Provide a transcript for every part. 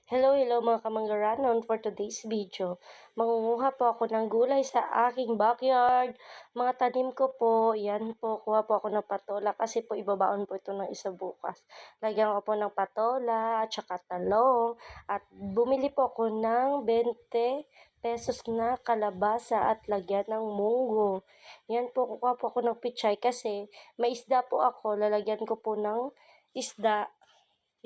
Hello mga kamanggaranon, for today's video, mangunguha po ako ng gulay sa aking backyard. Mga tanim ko po, yan po, kuha po ako ng patola kasi po ibabaon po ito ng isa bukas. Lagyan ko po ng patola at saka talong at bumili po ako ng 20 pesos na kalabasa at lagyan ng munggo. Yan po, kuha po ako ng pichay kasi may isda po ako, lalagyan ko po ng isda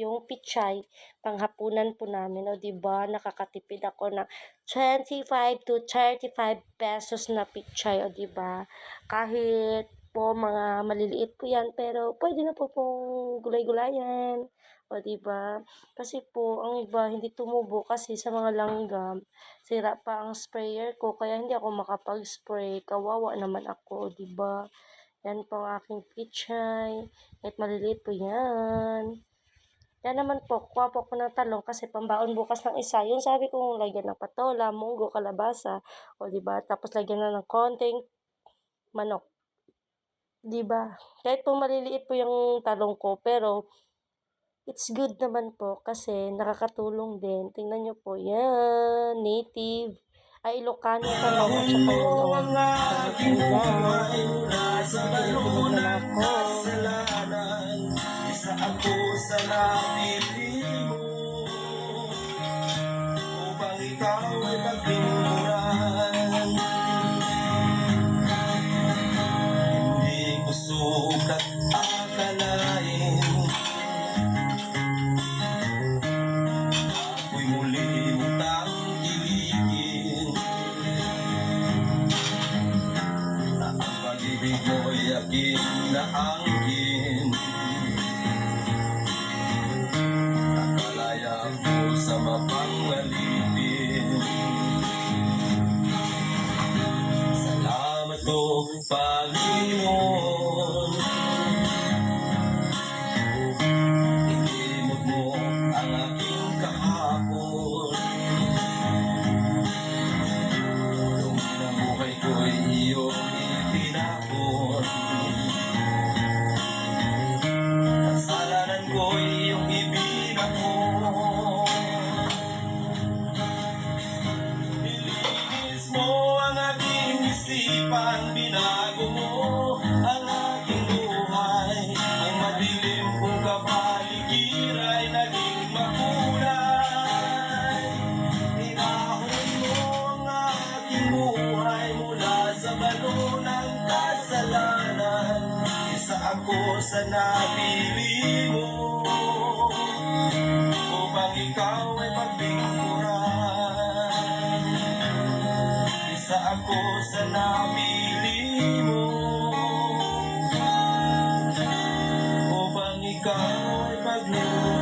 yung pichay, panghapunan po namin, o 'di ba, nakakatipid ako ng 25 to 35 pesos na pichay, o 'di ba? Kahit po mga maliliit po 'yan, pero pwede na po pong gulay-gulayan, o 'di ba? Kasi po ang iba hindi tumubo kasi sa mga langgam, sira pa ang sprayer ko kaya hindi ako makapag-spray, kawawa naman ako, o 'di ba? Yan po ang aking pichay, kahit maliliit po 'yan. Yan naman po, kuha po ako ng talong kasi pambaon bukas ng isa. Yung sabi kong lagyan ng patola, munggo, kalabasa, o 'di ba? Tapos lagyan na ng konting manok, 'di ba? Kahit po maliliit po yung talong ko, pero it's good naman po kasi nakakatulong din. Tingnan niyo po, yan, native. Ay, Ilocano talong at saka yung ayan. Na ako. Isa ako sa napili mo upang ikaw ay pagpinturan. Hindi ko sukat akalain ako'y muli mong tangkilikin na ang pag-ibig mo'y aking naangkin. Nakalaya ako sa mapangalipin. Salamat po, Panginoon. Inimot mo ang aking kahapon. Dumi ng buhay ko'y iyong itinapon. Kasalanan ko'y iyong ibig ako. Nilinis mo ang aking isipan, binago mo ang aking buhay. Ang madilim kong kapaligiran ay naging makulay. Inahon mo ang aking buhay mula sa balo ng kasalanan. Isa ako sa napili mo upang ikaw ay pagbingkuran. Isa ako sa napili mo upang ikaw ay paglingkuran.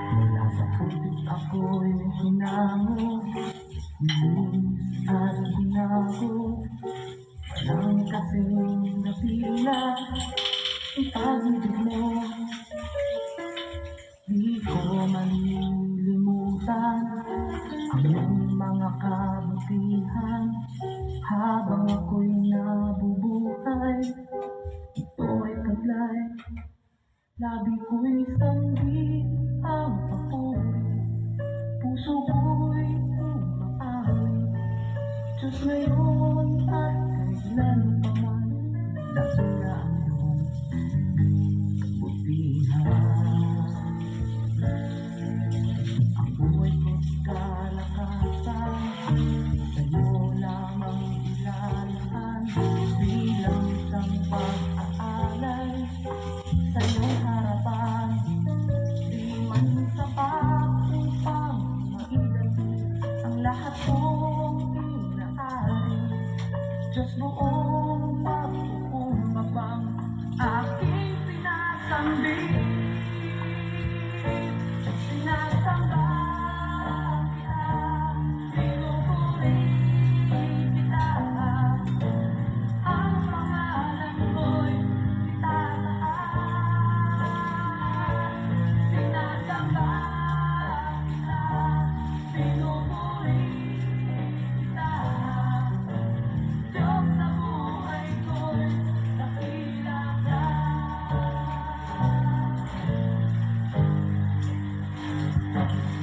Mula sa putik ako'y hinango, linis at hinago. Walang kasing napila ang pag-ibig mo. Di ko malilimutan ang iyong mga kabutihan. Habang ako'y nabubuhay, ito ay taglay. Labi ko'y sanggi ang papuri, puso ko'y umaawit. Diyos ngayon at kailanman, dakila ang iyong kabutihan. Ang buhay ko'y kalakasan, sa'yo lamang ilalaman. Bye.